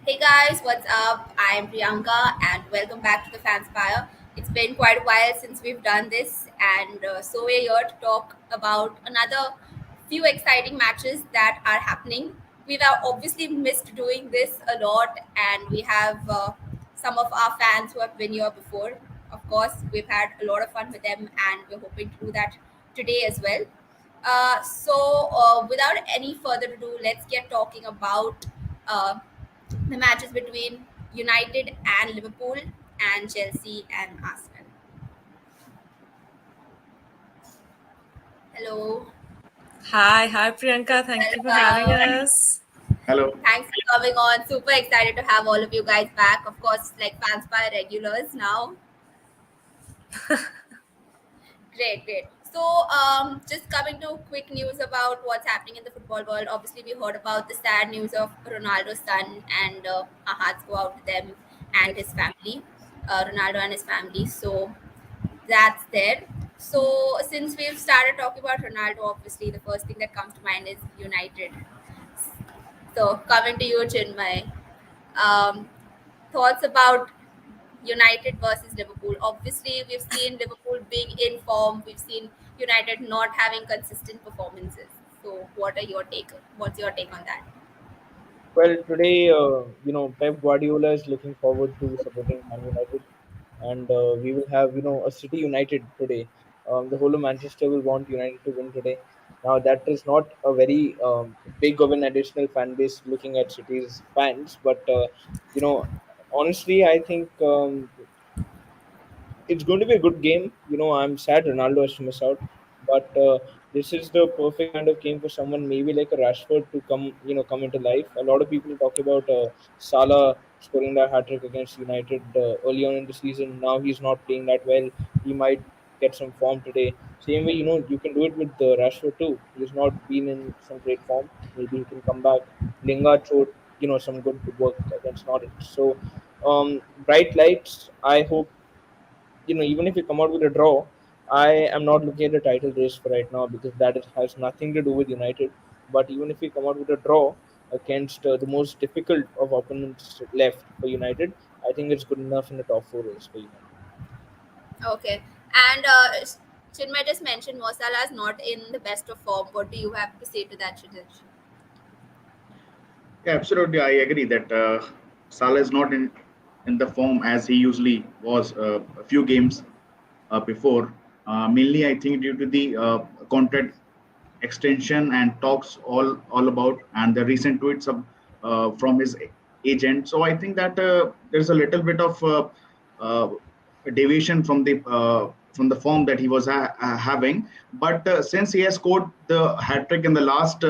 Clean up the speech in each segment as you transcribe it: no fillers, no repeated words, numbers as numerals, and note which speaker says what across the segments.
Speaker 1: Hey guys, what's up? I'm Priyanka and welcome back to the Fanspire. It's been quite a while since we've done this, and so we're here to talk about another few exciting matches that are happening. We've obviously missed doing this a lot, and we have some of our fans who have been here before. Of course, we've had a lot of fun with them, and we're hoping to do that today as well. Without any further ado, let's get talking about. Uh, the matches between United and Liverpool and Chelsea and Arsenal. Hello,
Speaker 2: Hi Priyanka. Thank you for having
Speaker 1: welcome.
Speaker 2: us.
Speaker 3: Hello.
Speaker 1: Thanks for coming on. Super excited to have all of you guys back. Of course, like fans by regulars now. Great, great. Just coming to quick news about what's happening in the football world. Obviously, we heard about the sad news of Ronaldo's son, and our hearts go out to them and his family, Ronaldo and his family. So that's there. So since we've started talking about Ronaldo, obviously the first thing that comes to mind is United. So coming to you, Chinmay, um, thoughts about United versus Liverpool. Obviously, we've seen Liverpool being in form. We've seen United not having consistent performances. So what are your take? What's your take on that?
Speaker 4: Well, today, Pep Guardiola is looking forward to supporting Man United, and we will have, a City United today. The whole of Manchester will want United to win today. Now, that is not a very big of an additional fan base looking at City's fans, but you know, honestly, I think it's going to be a good game. I'm sad Ronaldo has to miss out, but this is the perfect kind of game for someone maybe like a Rashford to come into life. A lot of people talk about Salah scoring that hat trick against United early on in the season. Now he's not playing that well. He might get some form today. Same way, you can do it with Rashford too. He's not been in some great form. Maybe he can come back. Lingard showed some good work against Norwich. So bright lights. I hope even if we come out with a draw, I am not looking at the title race for right now because has nothing to do with United. But even if we come out with a draw against the most difficult of opponents left for United, I think it's good enough in the top four race for United.
Speaker 1: Okay. And Chinmay just mentioned Mo Salah is not in the best of form. What do you have to say to that, Kshitij?
Speaker 3: Yeah, absolutely. I agree that Salah is not in the form as he usually was a few games before. Mainly, I think due to the contract extension and talks all about and the recent tweets from his agent. So I think that there's a little bit of uh, a deviation from the form that he was having. But since he has scored the hat trick in the last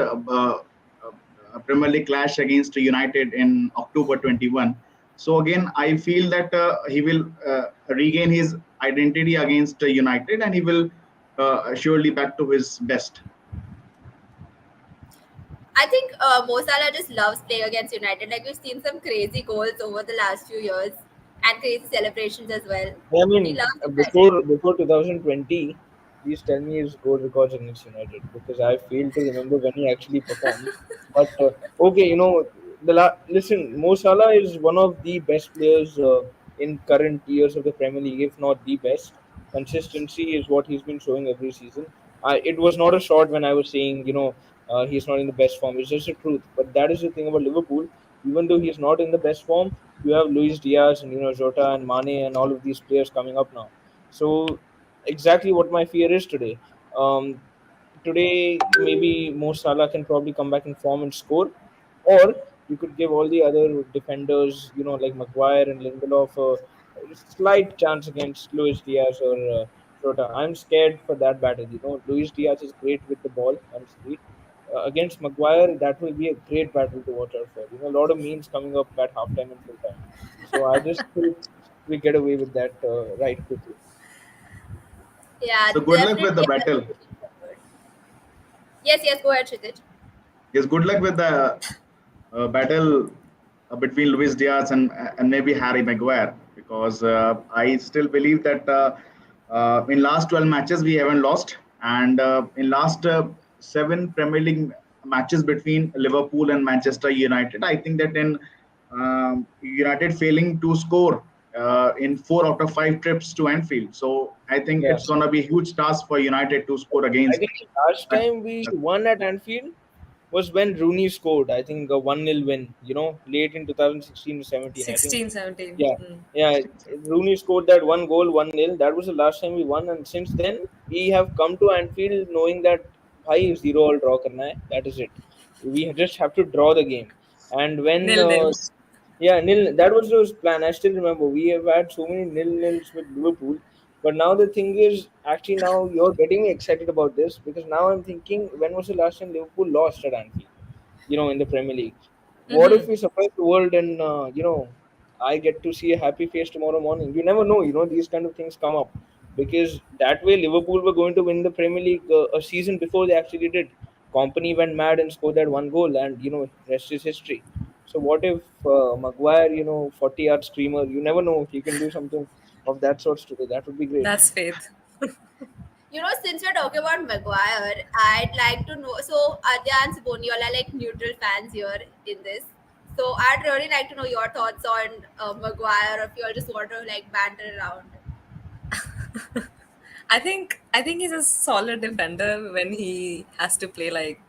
Speaker 3: Premier League clash against United in October 21. So again, I feel that he will regain his identity against United, and he will surely back to his best.
Speaker 1: I think Mo Salah just loves playing against United. Like we've seen some crazy goals over the last few years and crazy celebrations as well.
Speaker 4: I
Speaker 1: He
Speaker 4: mean,
Speaker 1: loves United.
Speaker 4: before 2020, please tell me his goal records against United because I fail to remember when he actually performed. But okay, listen, Mo Salah is one of the best players in current years of the Premier League, if not the best. Consistency is what he's been showing every season. It was not a shot when I was saying, he's not in the best form. It's just the truth. But that is the thing about Liverpool. Even though he's not in the best form, you have Luis Diaz and Jota and Mane and all of these players coming up now. So exactly what my fear is today. Um, Today maybe Mo Salah can probably come back in form and score, or you could give all the other defenders, like Maguire and Lindelof, a slight chance against Luis Diaz or Jota. I'm scared for that battle. Luis Diaz is great with the ball and speed. Against Maguire, that will be a great battle to watch out for. A lot of memes coming up at halftime and full time. So I just hope we get away with that right quickly.
Speaker 1: Yeah,
Speaker 3: So good luck with the
Speaker 1: definitely. I'm
Speaker 3: battle.
Speaker 1: looking forward. Yes, yes, go ahead, Kshitij.
Speaker 3: Yes, good luck with the battle between Luis Diaz and maybe Harry Maguire, because I still believe that in last 12 matches we haven't lost, and in last seven Premier League matches between Liverpool and Manchester United, I think that in United failing to score in 4 out of 5 trips to Anfield. So I think
Speaker 4: Yeah.
Speaker 3: it's gonna be a huge task for United to score
Speaker 4: I
Speaker 3: against.
Speaker 4: think the last time we won at Anfield was when Rooney scored. I think a 1-0 win, late in 2016 to 17. I think,
Speaker 2: 16, 17.
Speaker 4: yeah,
Speaker 2: Mm.
Speaker 4: yeah. Rooney scored that one goal, 1-0. That was the last time we won. And since then, we have come to Anfield knowing that, bhai, 0-all draw karna hai. That is it. We just have to draw the game. And when
Speaker 2: Nil nil.
Speaker 4: yeah, nil. That was the plan. I still remember we have had so many nil-nils with Liverpool, but now the thing is, actually, now you're getting me excited about this because now I'm thinking, when was the last time Liverpool lost at Anfield? In the Premier League. What if
Speaker 2: Mm-hmm.
Speaker 4: we surprise the world and I get to see a happy face tomorrow morning? You never know. These kind of things come up because that way Liverpool were going to win the Premier League a season before they actually did. Company went mad and scored that one goal, and rest is history. So what if Maguire, 40-yard screamer? You never know. He can do something of that sort today. That would be great.
Speaker 2: That's faith.
Speaker 1: Since we're talking about Maguire, I'd like to know. So, Adya and Ciboni, all are like neutral fans here in this. So, I'd really like to know your thoughts on Maguire, or if you all just want to like banter around.
Speaker 2: I think he's a solid defender when he has to play like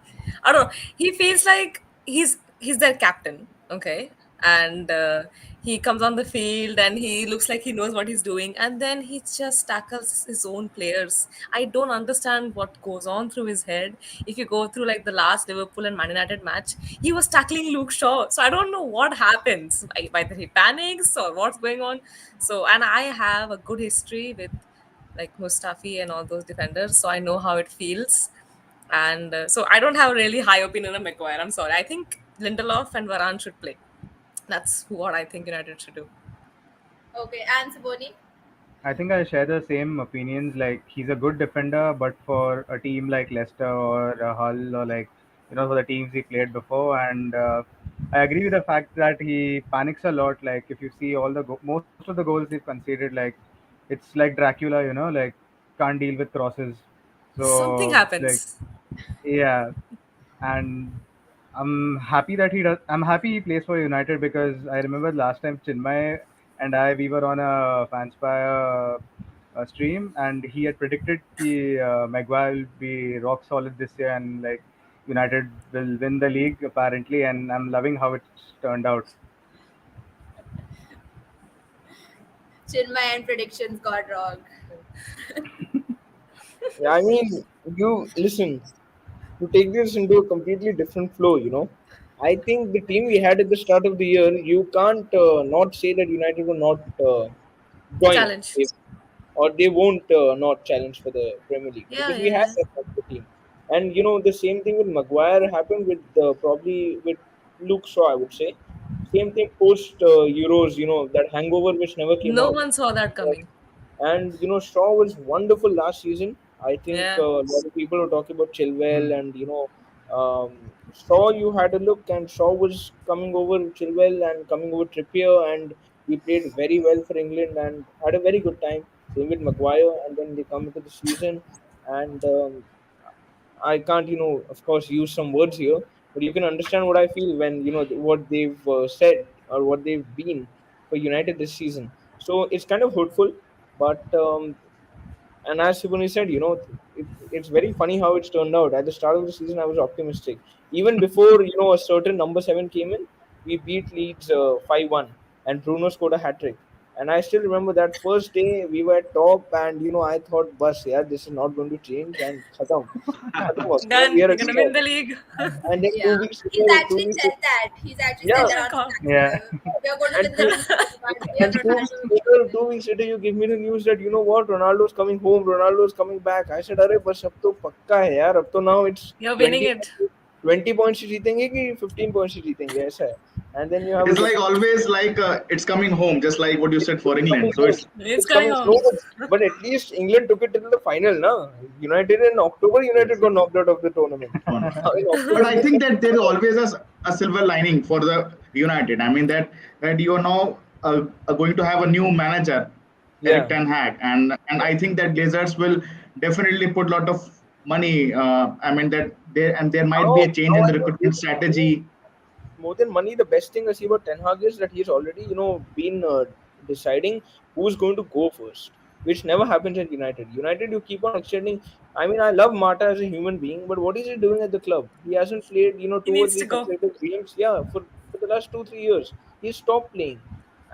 Speaker 2: I don't know. He feels like he's their captain, okay? And he comes on the field and he looks like he knows what he's doing, and then he just tackles his own players. I don't understand what goes on through his head. If you go through like the last Liverpool and Man United match, he was tackling Luke Shaw. So I don't know what happens. Either he panics or what's going on. So, and I have a good history with like Mustafi and all those defenders, so I know how it feels. And so I don't have a really high opinion of Maguire. I'm sorry. I think Lindelof and Varane should play. That's what I think United should do.
Speaker 1: Okay, and Ciboni?
Speaker 5: I think I share the same opinions. Like he's a good defender, but for a team like Leicester or Hull or like for the teams he played before, and I agree with the fact that he panics a lot. Like if you see all most of the goals he's conceded, like it's like Dracula, like can't deal with crosses.
Speaker 2: Something
Speaker 5: So like
Speaker 2: happens.
Speaker 5: yeah, and I'm happy that he does. I'm happy he plays for United because I remember last time Chinmay and I we were on a Fanspire stream and he had predicted the Maguire will be rock solid this year and like United will win the league apparently, and I'm loving how it's turned out.
Speaker 1: Chinmay and predictions got wrong.
Speaker 4: Yeah, I mean, you listen. To take this into a completely different flow, I think the team we had at the start of the year, you can't not say that United will not join
Speaker 2: Challenge.
Speaker 4: if- or they won't not challenge for the Premier League
Speaker 2: Yeah,
Speaker 4: because we
Speaker 2: yeah,
Speaker 4: had
Speaker 2: yeah.
Speaker 4: that type of team. And the same thing with Maguire happened with probably with Luke Shaw, I would say. Same thing post Euros, that hangover which never came
Speaker 2: No
Speaker 4: out.
Speaker 2: one saw that coming.
Speaker 4: And Shaw was wonderful last season. I think
Speaker 2: Yeah.
Speaker 4: a lot of people were talking about Chilwell,
Speaker 5: Hmm.
Speaker 4: and Shaw. You had a look, and Shaw was coming over Chilwell and coming over Trippier, and he played very well for England and had a very good time. Same with Maguire, and then they come into the season, and I can't, of course, use some words here, but you can understand what I feel when what they've said or what they've been for United this season. So it's kind of hopeful, but and as Shibuni said, it's very funny how it's turned out. At the start of the season, I was optimistic. Even before a certain number 7 came in, we beat Leeds 5-1, and Bruno scored a hat trick. And I still remember that first day we were at top, and I thought, "Bus, yeah, this is not going to change." And khatam, khatam was, we
Speaker 2: Done.
Speaker 4: are
Speaker 2: You're
Speaker 4: at
Speaker 2: gonna
Speaker 4: top.
Speaker 2: win the league.
Speaker 4: And then
Speaker 1: Yeah,
Speaker 4: 2 weeks
Speaker 1: he's
Speaker 4: later,
Speaker 1: actually said that. He's actually said
Speaker 4: yeah,
Speaker 1: that
Speaker 2: Oh
Speaker 1: on his
Speaker 2: God.
Speaker 5: Yeah.
Speaker 1: Instagram. We're going to
Speaker 4: and
Speaker 1: win the
Speaker 4: two,
Speaker 1: league. We have
Speaker 4: and
Speaker 1: Ronaldo.
Speaker 4: 2 weeks later, you give me the news that Ronaldo's coming home, Ronaldo's coming back. I said, अरे बस अब तो पक्का है यार, अब तो now it's
Speaker 2: You're winning
Speaker 4: 20
Speaker 2: it.
Speaker 4: 20 points से जीतेंगे कि 15 points से जीतेंगे ऐसा है. And then you
Speaker 3: It
Speaker 4: have a
Speaker 3: is
Speaker 4: look.
Speaker 3: like always like it's coming home, just like what you said for
Speaker 4: It's coming
Speaker 3: England. So
Speaker 4: home.
Speaker 3: it's
Speaker 2: It's
Speaker 4: It's
Speaker 2: coming
Speaker 4: coming no,
Speaker 2: home.
Speaker 4: but at least England took it till the final, na. United in October, United
Speaker 3: yes.
Speaker 4: got knocked out of the tournament.
Speaker 3: On.
Speaker 4: Now in
Speaker 3: But
Speaker 4: October,
Speaker 3: I
Speaker 4: they
Speaker 3: think
Speaker 4: get
Speaker 3: that there is always a silver lining for the United. I mean that you are now going to have a new manager, Eric
Speaker 4: yeah.
Speaker 3: Ten Hag, and I think that Glazers will definitely put a lot of money. I mean that there might be
Speaker 4: Now,
Speaker 3: a change
Speaker 4: now
Speaker 3: in the
Speaker 4: I think
Speaker 3: recruitment strategy.
Speaker 4: more than money, the best thing I see about Ten Hag is that he's already, been deciding who's going to go first, which never happens at United. United, you keep on extending. I mean, I love Mata as a human being, but what is he doing at the club? He hasn't played,
Speaker 2: He
Speaker 4: two or
Speaker 2: needs
Speaker 4: three
Speaker 2: to go.
Speaker 4: consecutive games. Yeah, for the last 2 3 years, he stopped playing,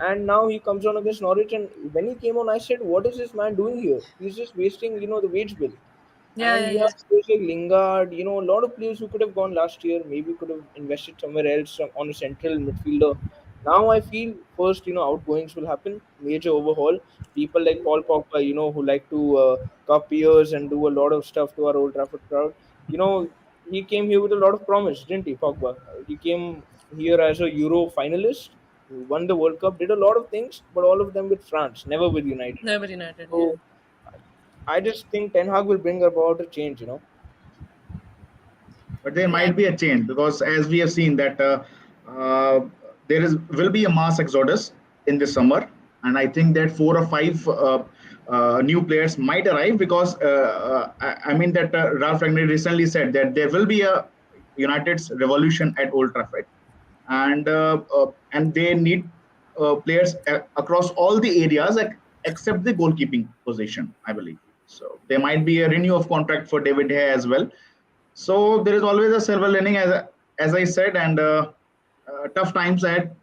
Speaker 4: and now he comes on against Norwich. And when he came on, I said, "What is this man doing here? He's just wasting, the wage bill."
Speaker 2: Yeah,
Speaker 4: And
Speaker 2: yeah,
Speaker 4: we
Speaker 2: yeah.
Speaker 4: have players like Lingard, a lot of players who could have gone last year, maybe could have invested somewhere else on a central midfielder. Now I feel first, outgoings will happen, major overhaul. People like Paul Pogba, who like to cup ears and do a lot of stuff to our Old Trafford crowd. You know, he came here with a lot of promise, didn't he, Pogba? He came here as a Euro finalist, won the World Cup, did a lot of things, but all of them with France, never with United.
Speaker 2: Nobody United, yeah.
Speaker 4: So I just think Ten Hag will bring about a change.
Speaker 3: But there
Speaker 1: Right.
Speaker 3: might be a change because as we have seen that uh, there is will be a mass exodus in this summer, and I think that 4 or 5 new players might arrive because I mean that Ralph Rangnick recently said that there will be a United's revolution at Old Trafford, and they need players across all the areas except the goalkeeping position, I believe. So there might be a renew of contract for David Hay as well. So there is always a silver lining, as I said, and tough times ahead.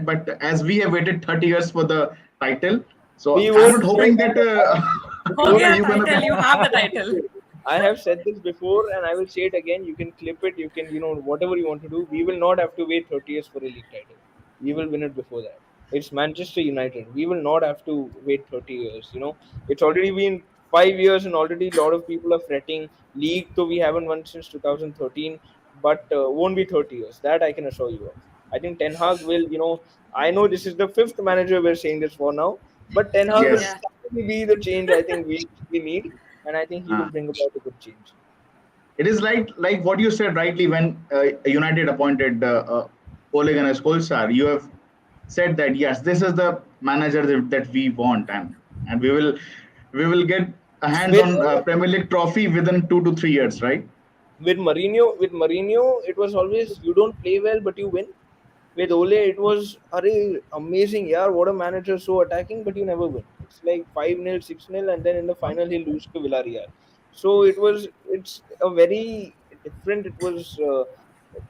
Speaker 3: But as we have waited 30 years for the title, so
Speaker 4: We
Speaker 3: I'm
Speaker 4: won't
Speaker 3: not
Speaker 4: say
Speaker 3: hoping that
Speaker 4: that.
Speaker 3: what
Speaker 2: Okay,
Speaker 3: are
Speaker 4: Before,
Speaker 2: a
Speaker 3: you gonna
Speaker 2: title.
Speaker 3: be?
Speaker 2: You have the title.
Speaker 4: I have said this before, and I will say it again. You can clip it. You can, whatever you want to do. We will not have to wait 30 years for a league title. We will win it before that. It's Manchester United. We will not have to wait 30 years. It's already been 5 years, and already a lot of people are fretting. League, though we haven't won since 2013, but won't be 30 years. That I can assure you of. I think Ten Hag will. I know this is the fifth manager we're saying this for now, but Ten Hag will
Speaker 3: Yes.
Speaker 2: Yeah.
Speaker 4: certainly be the change I think we need, and I think he will
Speaker 3: Uh,
Speaker 4: bring about a good change.
Speaker 3: it is like what you said rightly when United appointed Ole Gunnar Solskjaer. You have said that yes, this is the manager that we want, and we will get a hands
Speaker 4: With
Speaker 3: on Premier League trophy within 2 to 3 years, right?
Speaker 4: with Mourinho, it was always you don't play well but you win. With Ole, it was amazing, yeah. What a manager, so attacking, but you never win. It's like 5-0, 6-0, and then in the final he lose to Villarreal. So it's a very different. It was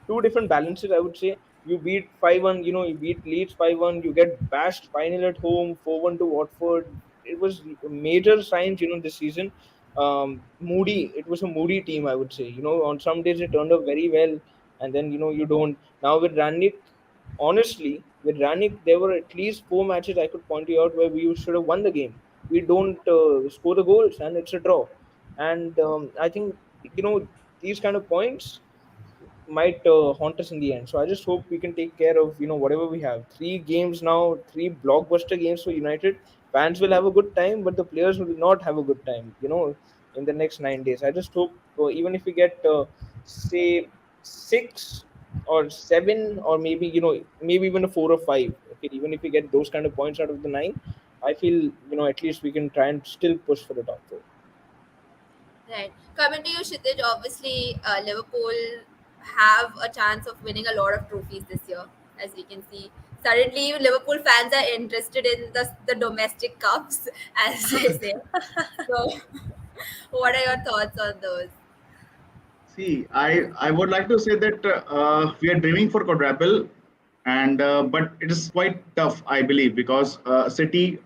Speaker 4: two different balances, I would say. You beat 5-1, you beat Leeds 5-1. You get bashed 5-0 at home, 4-1 to Watford. It was major signs, this season. Moody, it was a moody team, I would say. On some days it turned up very well, and then you don't. Now with Rannick, honestly, with Rannick, there were at least 4 matches I could point you out where we should have won the game. We don't score the goals, and it's a draw. And I think these kind of points might haunt us in the end. So I just hope we can take care of whatever we have. 3 games now, 3 blockbuster games for United. Fans will have a good time, but the players will not have a good time. In the next 9 days. I just hope even if we get say 6 or 7, or maybe maybe even a 4 or 5. Okay, even if we get those kind of points out of the 9, I feel at least we can try and still push for the top 4.
Speaker 1: Right. Coming to you, Kshitij, obviously Liverpool have a chance of winning a lot of trophies this year, as we can see. Suddenly, Liverpool fans are interested in the domestic cups, as they say. So, what are your thoughts on those?
Speaker 3: See, I would like to say that we are dreaming for quadruple, and but it is quite tough, I believe, because City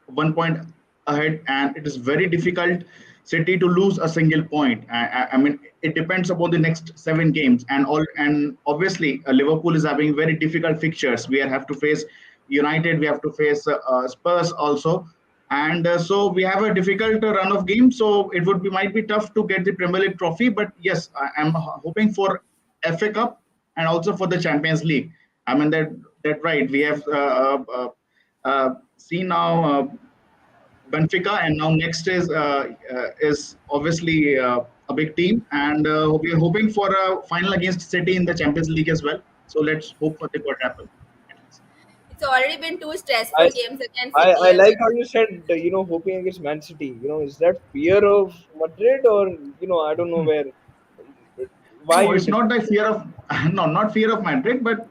Speaker 3: 1 point ahead, and it is very difficult City to lose a single point. I mean, it depends upon the next 7 games, and obviously Liverpool is having very difficult fixtures. We have to face United, we have to face Spurs also, and so we have a difficult run of games. So it would be might be tough to get the Premier League trophy, but yes, I'm hoping for FA Cup and also for the Champions League. I mean that right. We have seen now Benfica, and now next is obviously a big team, and we are hoping for a final against City in the Champions League as well. So let's hope for the quadruple at least.
Speaker 1: It's already been two
Speaker 4: I,
Speaker 1: stressful games against
Speaker 4: I
Speaker 1: City as
Speaker 4: like how
Speaker 1: well.
Speaker 4: you said, hoping against Man City. Is that fear of Madrid, or, I don't know where. Why
Speaker 3: No,
Speaker 4: you
Speaker 3: it's
Speaker 4: think?
Speaker 3: not the fear of no, not fear of Madrid, but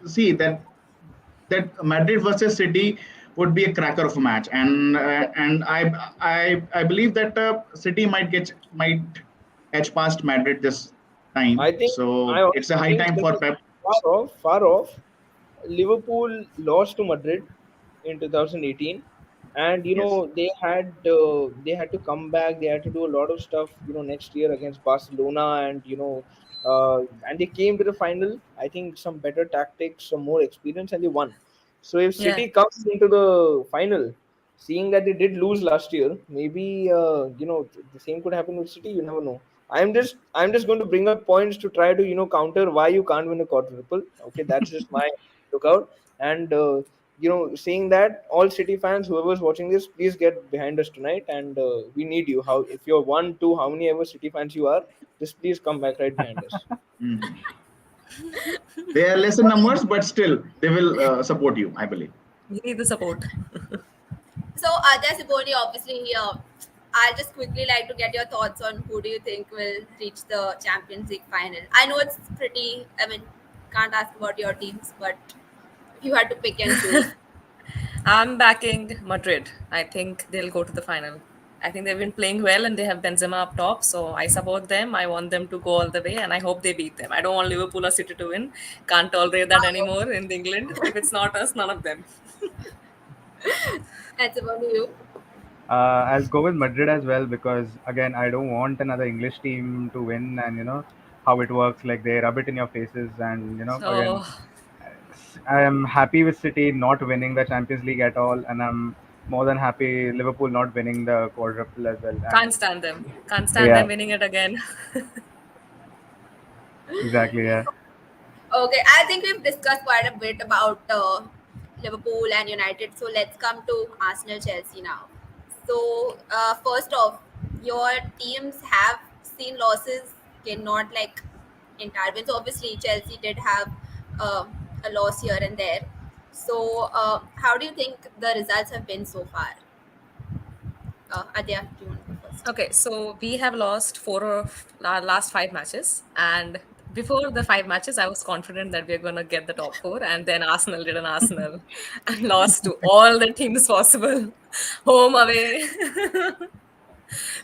Speaker 3: see that Madrid versus City would be a cracker of a match, and I believe that City might edge past Madrid this time.
Speaker 4: I think I
Speaker 3: So it's a
Speaker 4: honestly
Speaker 3: high
Speaker 4: think
Speaker 3: time
Speaker 4: this
Speaker 3: for
Speaker 4: is
Speaker 3: Pep.
Speaker 4: far off. Liverpool lost to Madrid in 2018, and
Speaker 3: Yes.
Speaker 4: they had to come back. They had to do a lot of stuff, next year against Barcelona, and and they came to the final. I think some better tactics, some more experience, and they won. So if
Speaker 2: Yeah.
Speaker 4: City comes into the final, seeing that they did lose last year, maybe the same could happen with City. You never know. I'm just going to bring up points to try to counter why you can't win a quadruple. Okay, that's just my lookout. And saying that, all City fans, whoever's watching this, please get behind us tonight, and we need you. How if you're one, two, how many ever City fans you are, just please come back right behind us.
Speaker 3: Mhm. They are less in numbers, but still they will support you, I believe.
Speaker 2: We need the support.
Speaker 1: So Adya Ciboni, obviously, I'll just quickly like to get your thoughts on who do you think will reach the Champions League final. I know it's pretty. I mean, can't ask about your teams, but if you had to pick and choose,
Speaker 2: I'm backing Madrid. I think they'll go to the final. I think they've been playing well and they have Benzema up top, so I support them. I want them to go all the way and I hope they beat them. I don't want Liverpool or City to win. Can't tolerate that anymore in England. If it's not us, none of them.
Speaker 1: that's about you.
Speaker 5: I'll go with Madrid as well because again, I don't want another English team to win, and how it works. Like they rub it in your faces, and again,
Speaker 2: So
Speaker 5: I am happy with City not winning the Champions League at all, and I'm more than happy Liverpool not winning the quadruple as well.
Speaker 2: can't
Speaker 5: And
Speaker 2: stand them. Can't stand
Speaker 5: yeah,
Speaker 2: them winning it again.
Speaker 5: exactly. Yeah.
Speaker 1: Okay, I think we've discussed quite a bit about Liverpool and United. So let's come to Arsenal Chelsea now. So first off, your teams have seen losses, cannot like entire wins. Obviously, Chelsea did have uh, a loss here and there. So how do you think the results have been so far? Adya, do you want to go first?
Speaker 2: Okay, so we have lost four of our last five matches, and before the five matches, I was confident that we are going to get the top four, and then Arsenal did an Arsenal and lost to all the teams possible, home away.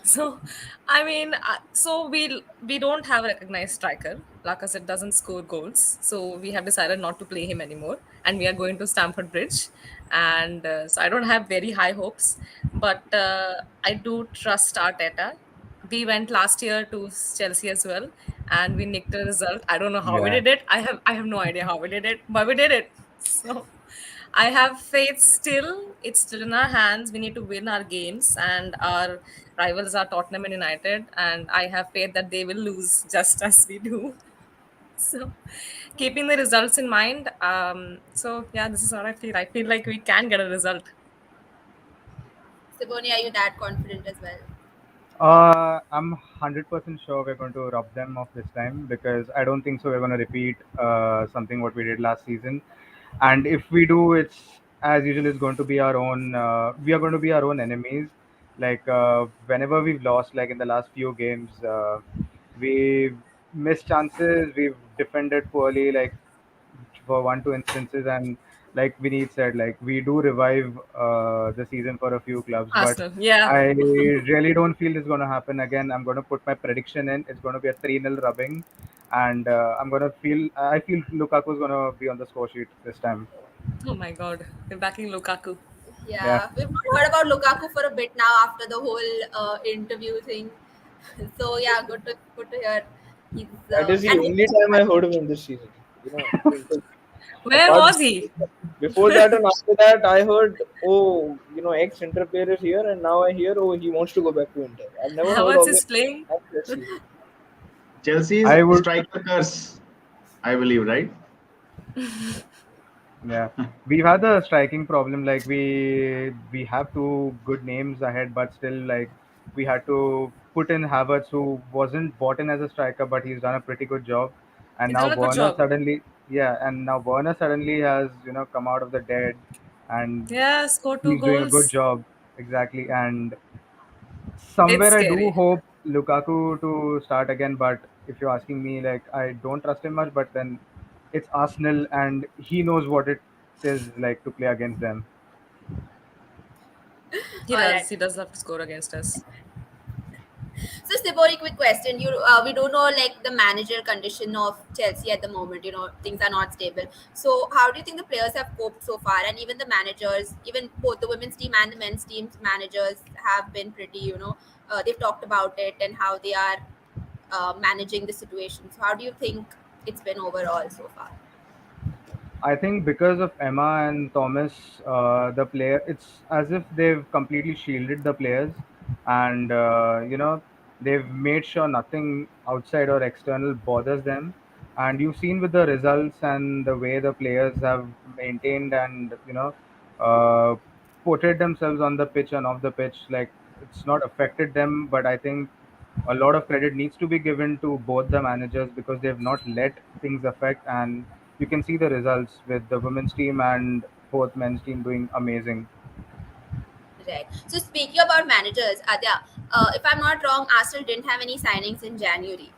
Speaker 2: So, I mean, so we don't have a recognized striker. Lacazette doesn't score goals, so we have decided not to play him anymore, and we are going to Stamford Bridge, and so I don't have very high hopes, but I do trust Arteta. We went last year to Chelsea as well, and we nicked a result. I don't know how we
Speaker 5: Yeah.
Speaker 2: did it. I have no idea how we did it, but we did it. So I have faith still. It's still in our hands. We need to win our games, and our rivals are Tottenham and United. And I have faith that they will lose just as we do. So, keeping the results in mind. So yeah, this is what I feel. I feel like we can get a result.
Speaker 1: Siboni, are you that confident as well?
Speaker 5: I'm 100% sure we're going to rob them of this time because I don't think so. We're going to repeat something what we did last season, and if we do, it's as usual. It's going to be our own. We are going to be our own enemies. Like whenever we've lost, like in the last few games, we've missed chances. We've defended poorly. Like for one two instances, and like Vineet said, like we do revive the season for a few clubs, but
Speaker 2: Arsenal, yeah.
Speaker 5: I really don't feel it's going to happen again. I'm going to put my prediction in. It's going to be a 3-0 rubbing, and I'm going to feel. I feel Lukaku's going to be on the score sheet this time.
Speaker 2: Oh my God, we're backing Lukaku.
Speaker 5: Yeah,
Speaker 1: Yeah, we've not heard about Lukaku for a bit now after the whole interview thing. So yeah, good to hear. He's
Speaker 4: That is the
Speaker 1: and
Speaker 4: only time I heard of him this season. The interview.
Speaker 2: Where
Speaker 4: Apart
Speaker 2: was he?
Speaker 4: before that and after that, I heard, oh, ex Inter player is here, and now I hear, oh, he wants to go back to Inter. I've never heard
Speaker 2: Havertz
Speaker 4: of him.
Speaker 2: is playing.
Speaker 4: At Chelsea.
Speaker 3: Chelsea's
Speaker 5: I would.
Speaker 3: striker curse, I believe, right?
Speaker 5: Yeah, we've had a striking problem. Like we have two good names ahead, but still, like we had to put in Havertz, who wasn't bought in as a striker, but he's done a pretty good job. And
Speaker 2: He's
Speaker 5: now
Speaker 2: done a good
Speaker 5: Werner
Speaker 2: job.
Speaker 5: suddenly, yeah, and now Werner suddenly has come out of the dead, and
Speaker 2: Yeah, scored two
Speaker 5: he's doing a good
Speaker 2: goals.
Speaker 5: job exactly. And
Speaker 2: It's
Speaker 5: somewhere I do
Speaker 2: scary.
Speaker 5: hope Lukaku to start again, but if you're asking me, like I don't trust him much, but then it's Arsenal and he knows what it is like to play against them.
Speaker 2: He
Speaker 1: All right.
Speaker 2: does. He does love to score against us.
Speaker 1: So, Sibori, quick question. We don't know like the manager condition of Chelsea at the moment. Things are not stable. So, how do you think the players have coped so far, and even the managers, even both the women's team and the men's team's managers have been pretty. They've talked about it and how they are managing the situation. So, how do you think it's been overall so far?
Speaker 5: I think because of Emma and Thomas, the player, it's as if they've completely shielded the players, and they've made sure nothing outside or external bothers them. And you've seen with the results and the way the players have maintained and uh, portrayed themselves on the pitch and off the pitch, like it's not affected them. But I think a lot of credit needs to be given to both the managers because they've not let things affect, and you can see the results with the women's team and both men's team doing amazing.
Speaker 1: Right. So, speaking about managers, Adya, if I'm not wrong, Arsenal didn't have any signings in January,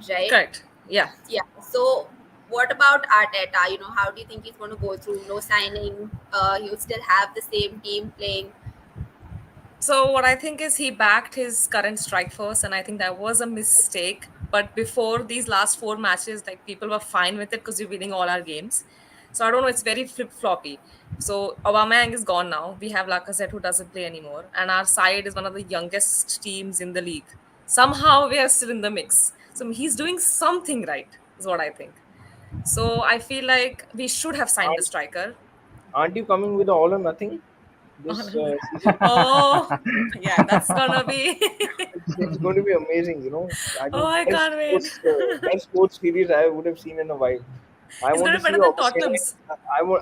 Speaker 1: right?
Speaker 2: Correct. Yeah.
Speaker 1: Yeah. So, what about Arteta? How do you think he's going to go through? No signing. He'll still have the same team playing.
Speaker 2: So what I think is he backed his current strike force, and I think that was a mistake. But before these last four matches, like people were fine with it because we're winning all our games. So I don't know, it's very flip floppy. So Aubameyang is gone now. We have Lacazette who doesn't play anymore, and our side is one of the youngest teams in the league. Somehow we are still in the mix. So he's doing something right, is what I think. So I feel like we should have signed a
Speaker 4: Aren't,
Speaker 2: striker.
Speaker 4: aren't you coming with all or nothing this season?
Speaker 2: Oh, yeah, that's gonna be.
Speaker 4: It's going to be amazing. I
Speaker 2: Oh,
Speaker 4: mean,
Speaker 2: I can't wait.
Speaker 4: best sports series I would have seen in a while. I
Speaker 2: It's
Speaker 4: want
Speaker 2: gonna
Speaker 4: to
Speaker 2: be
Speaker 4: see
Speaker 2: better than
Speaker 4: Aubameyang.
Speaker 2: Tottenham's.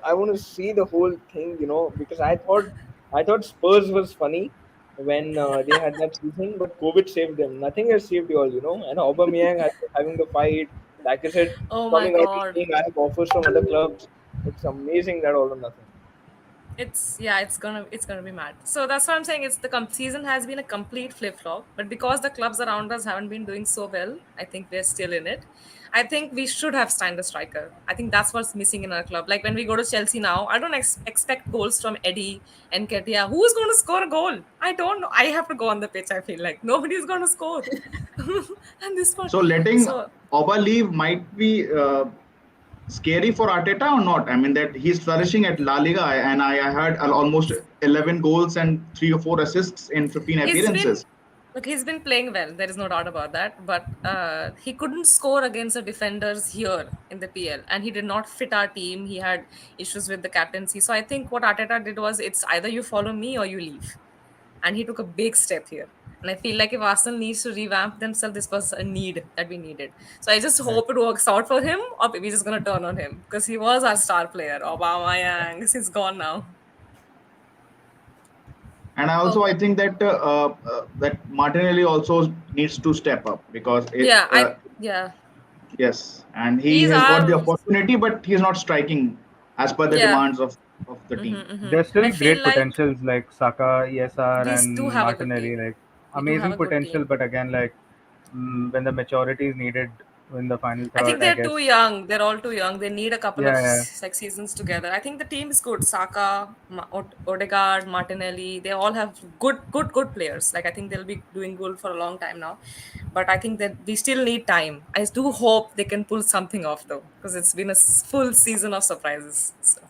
Speaker 4: I want to see the whole thing. Because I thought Spurs was funny when they had that season, but COVID saved them. Nothing has saved you all. And Aubameyang having the fight. Like I said,
Speaker 2: Oh my
Speaker 4: coming out and
Speaker 2: god.
Speaker 4: saying I have offers from other clubs. It's amazing that all or nothing.
Speaker 2: It's gonna be mad. So that's what I'm saying. It's the season has been a complete flip flop, but because the clubs around us haven't been doing so well, I think we're still in it. I think we should have signed a striker. I think that's what's missing in our club. Like when we go to Chelsea now, I don't expect goals from Eddie and Ketia. Who's going to score a goal? I don't know. I have to go on the pitch. I feel like nobody's going to score. And this one,
Speaker 3: So letting
Speaker 2: so
Speaker 3: Oba leave might be scary for Arteta or not? I mean that he's flourishing at La Liga, and I heard almost 11 goals and 3 or 4 assists in 15
Speaker 2: he's been
Speaker 3: appearances.
Speaker 2: look, he's been playing well. There is no doubt about that. But he couldn't score against the defenders here in the PL, and he did not fit our team. He had issues with the captaincy. So I think what Arteta did was, it's either you follow me or you leave, and he took a big step here. And I feel like if Arsenal needs to revamp themselves, this was a need that we needed. So I just
Speaker 5: Right.
Speaker 2: hope it works out for him, or we're just gonna turn on him because he was our star player. Obama Yang, he's gone now.
Speaker 3: And
Speaker 1: Oh,
Speaker 3: I think that that Martinelli also needs to step up because
Speaker 2: Yeah, yeah.
Speaker 3: yes, and he
Speaker 2: He's
Speaker 3: has got the
Speaker 2: our
Speaker 3: opportunity, but he's not striking as per the
Speaker 2: yeah.
Speaker 3: demands of the team.
Speaker 5: There's
Speaker 2: I
Speaker 5: still
Speaker 2: feel
Speaker 5: great
Speaker 2: like
Speaker 5: potentials like Saka, ESR,
Speaker 2: we do
Speaker 5: and
Speaker 2: have a good
Speaker 5: Martinelli.
Speaker 2: team.
Speaker 5: Like
Speaker 2: We do have
Speaker 5: amazing
Speaker 2: a good
Speaker 5: potential,
Speaker 2: team.
Speaker 5: but again, like when the maturity is needed in the final
Speaker 2: I think
Speaker 5: third, I
Speaker 2: they're too
Speaker 5: guess.
Speaker 2: young. They're all too young. They need a couple of
Speaker 5: Yeah, yeah,
Speaker 2: like seasons together. I think the team is good. Saka, Odegaard, Martinelli. They all have good players. Like I think they'll be doing good for a long time now. But I think that we still need time. I do hope they can pull something off though, because it's been a full season of surprises. So.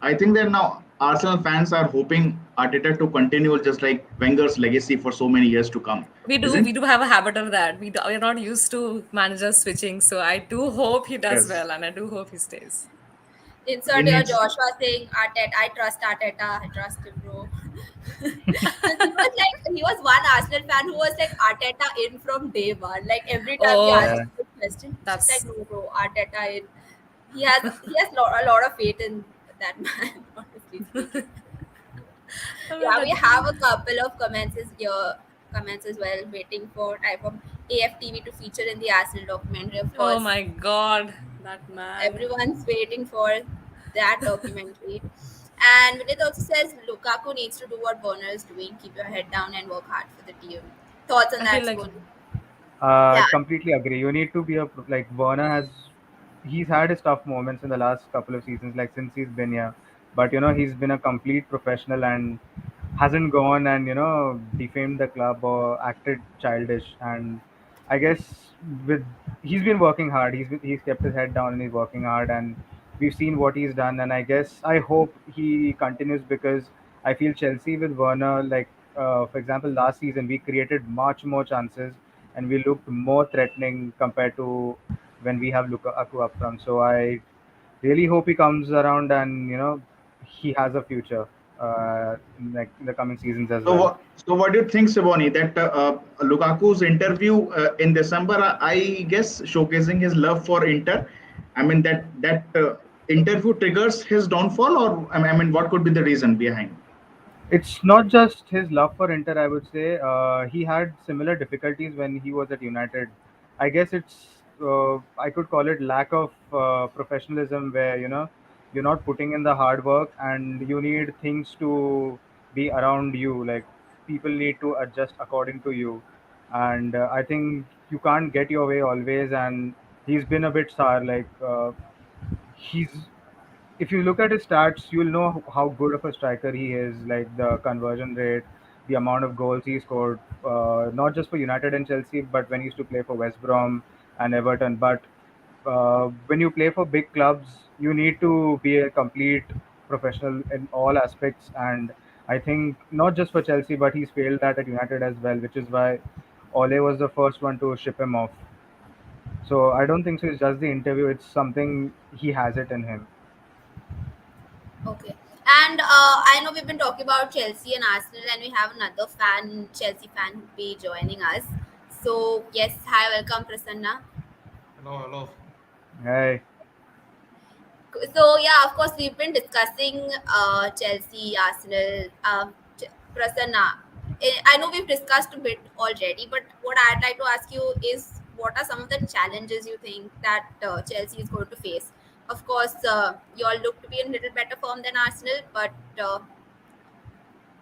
Speaker 3: I think that now Arsenal fans are hoping Arteta to continue just like Wenger's legacy for so many years to come,
Speaker 2: We
Speaker 3: isn't?
Speaker 2: do have a habit of that. We're not used to managers switching, so I do hope he does
Speaker 3: Yes,
Speaker 2: well, and I do hope he stays.
Speaker 3: he
Speaker 1: insert your
Speaker 3: needs.
Speaker 1: Joshua saying Arteta. I trust Arteta. I trust him, bro. So he was one Arsenal fan who was like Arteta in from day one. Like every time we
Speaker 2: Oh,
Speaker 1: asked
Speaker 5: yeah.
Speaker 1: him this question, he's just like,
Speaker 2: that's
Speaker 1: no, bro, Arteta in. He has a lot of faith in that man. Honestly speaking.
Speaker 2: I mean
Speaker 1: Yeah, we
Speaker 2: that.
Speaker 1: have a couple of comments as well, waiting for type of AFTV to feature in the Arsenal documentary. Of
Speaker 2: Oh
Speaker 1: course,
Speaker 2: my God, that man.
Speaker 1: everyone's waiting for that documentary. And Vinith also says Lukaku needs to do what Werner is doing: keep your head down and work hard for the team. Thoughts on
Speaker 2: I feel
Speaker 1: that,
Speaker 2: like
Speaker 1: Simone? Yeah,
Speaker 5: I completely agree. You need to be like Werner has. He's had his tough moments in the last couple of seasons, like since he's been here. But he's been a complete professional and hasn't gone and defamed the club or acted childish. And I guess with he's been working hard. He's kept his head down and he's working hard. And we've seen what he's done. And I guess I hope he continues because I feel Chelsea with Werner, like for example, last season we created much more chances and we looked more threatening compared to when we have Lukaku up front. So I really hope he comes around and he has a future like in the coming seasons as
Speaker 3: So
Speaker 5: well.
Speaker 3: what do you think, Siboni, that Lukaku's interview in December, I guess, showcasing his love for Inter. I mean that interview triggers his downfall, or I mean, what could be the reason behind?
Speaker 5: It's not just his love for Inter, I would say. He had similar difficulties when he was at United. I guess I could call it lack of professionalism, where you're not putting in the hard work, and you need things to be around you. Like people need to adjust according to you, and I think you can't get your way always. And he's been a bit sour. Like he's if you look at his stats, you'll know how good of a striker he is. Like the conversion rate, the amount of goals he scored, not just for United and Chelsea, but when he used to play for West Brom and Everton. But when you play for big clubs, you need to be a complete professional in all aspects. And I think not just for Chelsea, but he's failed that at United as well, which is why Ole was the first one to ship him off. So I don't think so. It's just the interview; it's something he has it in him.
Speaker 1: okay. And I know we've been talking about Chelsea and Arsenal, and we have another fan, Chelsea fan, who'll be joining us. So yes, hi, welcome, Prasanna.
Speaker 6: Hello, hello.
Speaker 5: Hey.
Speaker 1: So yeah, of course, we've been discussing Chelsea, Arsenal, Prasanna. I know we've discussed a bit already, but what I'd like to ask you is, what are some of the challenges you think that Chelsea is going to face? Of course, you all look to be in a little better form than Arsenal, but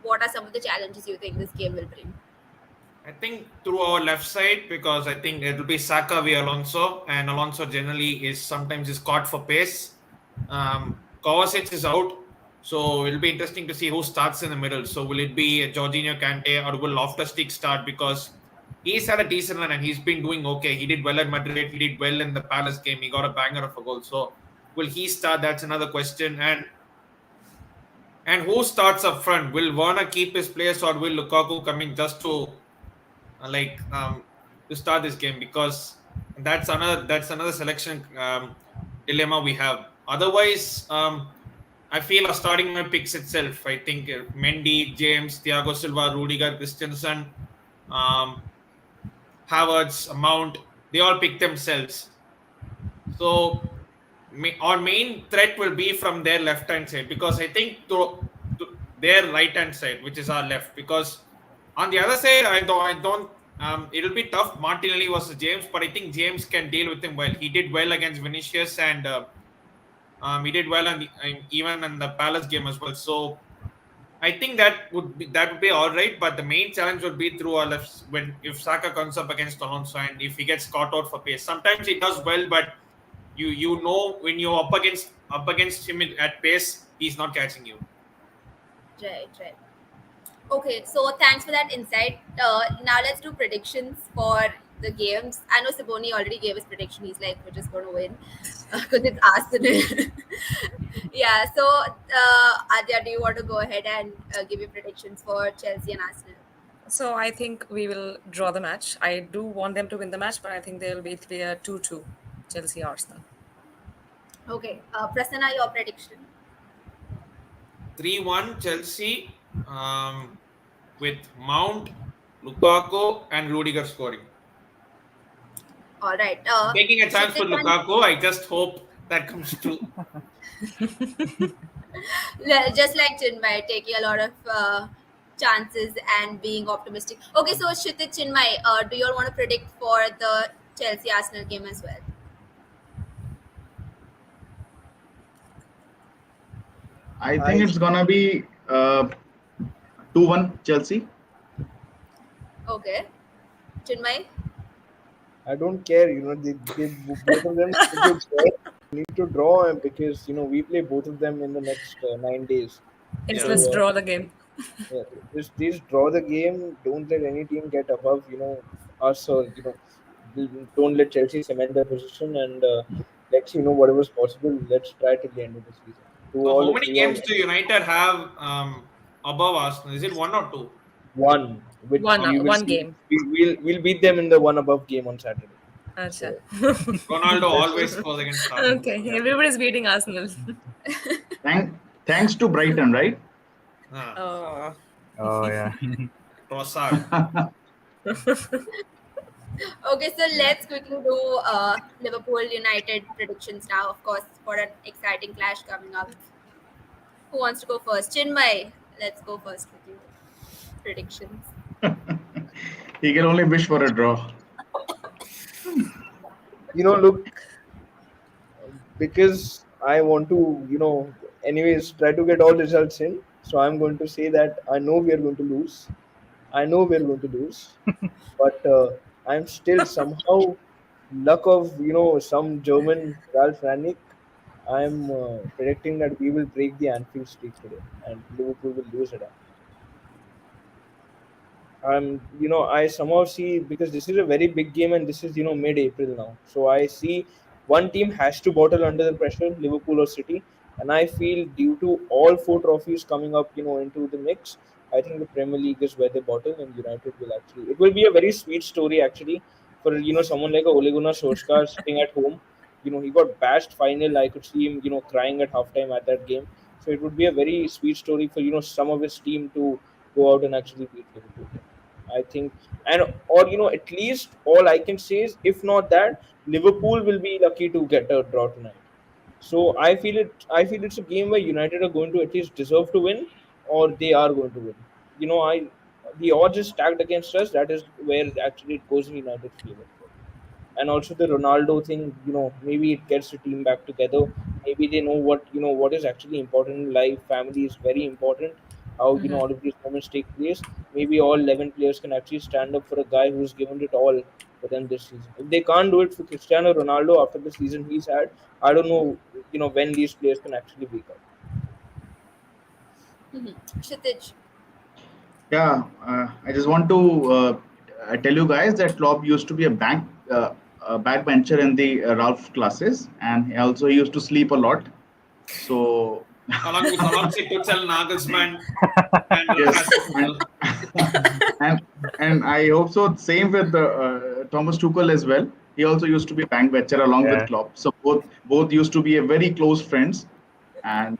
Speaker 1: what are some of the challenges you think this game will bring?
Speaker 6: I think through our left side because I think it will be Saka via Alonso, and Alonso generally is sometimes is caught for pace. Kovacic is out, so it'll be interesting to see who starts in the middle. So will it be Jorginho Kante or will Loftus-Cheek start because he's had a decent run and he's been doing okay. He did well at Madrid. He did well in the Palace game. He got a banger of a goal. So will he start? That's another question. And who starts up front? Will Werner keep his place or will Lukaku come in just uh, like um, to start this game? Because that's another selection dilemma we have. Otherwise, I feel our starting line picks itself. I think Mendy, James, Thiago Silva, Rudiger, Christensen, um, Havertz, Mount, they all pick themselves. So our main threat will be from their left hand side because I think to their right hand side, which is our left. Because on the other side, I don't. It'll be tough. Martinelli versus James, but I think James can deal with him well. He did well against Vinicius, and he did well even in the Palace game as well. So I think that would be all right. But the main challenge would be through our left when if Saka comes up against Alonso and if he gets caught out for pace. Sometimes he does well, but you know when you're up against him at pace, he's not catching you.
Speaker 1: Right, right. Okay, so thanks for that insight. Now let's do predictions for the games. I know Ciboni already gave his prediction. He's like, we're just going to win because it's Arsenal. Yeah, so Adya, do you want to go ahead and give your predictions for Chelsea and Arsenal?
Speaker 2: So I think we will draw the match. I do want them to win the match, but I think there will be a 2-2 Chelsea Arsenal.
Speaker 1: Okay, Prasanna, your prediction.
Speaker 6: 3-1 Chelsea with Mount, Lukaku, and Rudiger scoring.
Speaker 1: All right.
Speaker 6: Taking a chance
Speaker 1: Kshitij
Speaker 6: for Lukaku, I just hope that comes true.
Speaker 1: just like Chinmay, taking a lot of chances and being optimistic. Okay, so Kshitij, Chinmay, do you all want to predict for the Chelsea Arsenal game as well?
Speaker 3: I think
Speaker 4: I
Speaker 3: it's gonna be 2-1 Chelsea.
Speaker 1: Okay, Chinmay.
Speaker 4: I don't care. They both of them need to draw because we play both of them in the next 9 days.
Speaker 2: Yes,
Speaker 4: So
Speaker 6: Yeah.
Speaker 2: let's draw the game.
Speaker 4: yeah, just draw the game. Don't let any team get above us, or don't let Chelsea cement their position, and let's whatever's possible. Let's try till the end of the season. Two
Speaker 6: So how
Speaker 4: all,
Speaker 6: many
Speaker 4: three all,
Speaker 6: games do United have above Arsenal? Is it one or two?
Speaker 4: one, which
Speaker 2: One
Speaker 4: we will
Speaker 2: one
Speaker 4: see.
Speaker 2: game.
Speaker 4: We'll beat them in the one above game on Saturday.
Speaker 2: Acha.
Speaker 4: So
Speaker 6: Ronaldo
Speaker 4: let's
Speaker 6: always scores against Arsenal. So
Speaker 2: Okay,
Speaker 6: yeah.
Speaker 2: everybody's beating Arsenal.
Speaker 3: Thanks to Brighton, right?
Speaker 2: Oh.
Speaker 5: Oh yeah.
Speaker 6: Trossard.
Speaker 1: Okay, so let's quickly do Liverpool United predictions now. Of course, for an exciting clash coming up. Who wants to go first? Chinmay, let's go first with you. Predictions.
Speaker 3: He can only wish for a draw.
Speaker 4: look, because I want to anyways try to get all results in. So I'm going to say that I know we are going to lose. I know we're going to lose, but I'm still somehow luck of some German Ralph Rangnick. I'm predicting that we will break the Anfield streak today, and Liverpool will lose it. I somehow see, because this is a very big game and this is mid-April now. So I see one team has to bottle under the pressure, Liverpool or City, and I feel due to all four trophies coming up, into the mix, I think the Premier League is where they bottle, and United will actually. It will be a very sweet story actually for someone like a Ole Gunnar Solskjaer sitting at home. He got bashed final. I could see him crying at halftime at that game. So it would be a very sweet story for some of his team to go out and actually beat Liverpool. I think, and or at least all I can say is, if not that, Liverpool will be lucky to get a draw tonight. So I feel it. I feel it's a game where United are going to at least deserve to win, or they are going to win. The odds is stacked against us. That is where actually it goes in United's favor. And also the Ronaldo thing, maybe it gets the team back together. Maybe they know what is actually important in life. Family is very important. How
Speaker 2: Mhm.
Speaker 4: all of these moments take place. Maybe all 11 players can actually stand up for a guy who's given it all for them this season. If they can't do it for Cristiano Ronaldo after the season he's had, I don't know, when these players can actually wake up.
Speaker 1: Kshitij.
Speaker 3: Yeah, I just want to tell you guys that Klopp used to be a backbencher in the Ralph classes, and he also used to sleep a lot. So
Speaker 6: Alongside Tuchel, Nagelsmann, and
Speaker 3: yes,
Speaker 6: Hasenhuttl.
Speaker 3: and I hope so. Same with Thomas Tuchel as well. He also used to be backbencher along with
Speaker 5: Yeah.
Speaker 3: Klopp. So both used to be a very close friends, and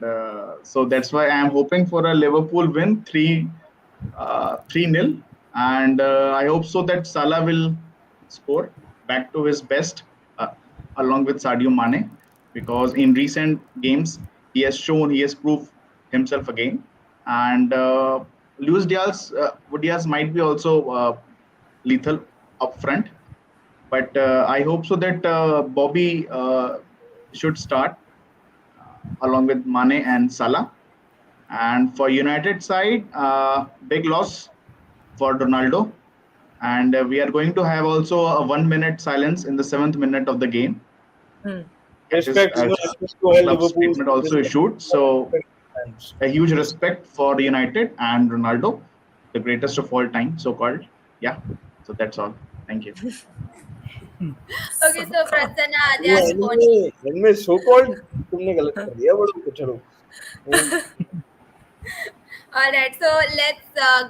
Speaker 3: so that's why I am hoping for a Liverpool win 3-0, and I hope so that Salah will score back to his best, along with Sadio Mane, because in recent games he has proved himself again, and Luis Diaz might be also lethal up front, but I hope so that Bobby should start along with Mane and Salah. And for United side, big loss for Ronaldo. And we are going to have also a 1 minute silence in the 7th minute of the game,
Speaker 2: Hmm.
Speaker 4: Respect,
Speaker 3: as
Speaker 4: respect to all
Speaker 3: club
Speaker 4: Liverpool.
Speaker 3: statement also
Speaker 4: Respect,
Speaker 3: issued. So
Speaker 4: respect to fans.
Speaker 3: a huge respect for United and Ronaldo, the greatest of all time, so called. Yeah. So that's all. Thank you.
Speaker 1: Okay, so
Speaker 2: So-called.
Speaker 1: Prasanna, Adya,
Speaker 4: वो
Speaker 1: and Ciboni.
Speaker 4: इनमें so called तुमने गलत कर दिया बड़ों को चलो.
Speaker 1: All right, so let's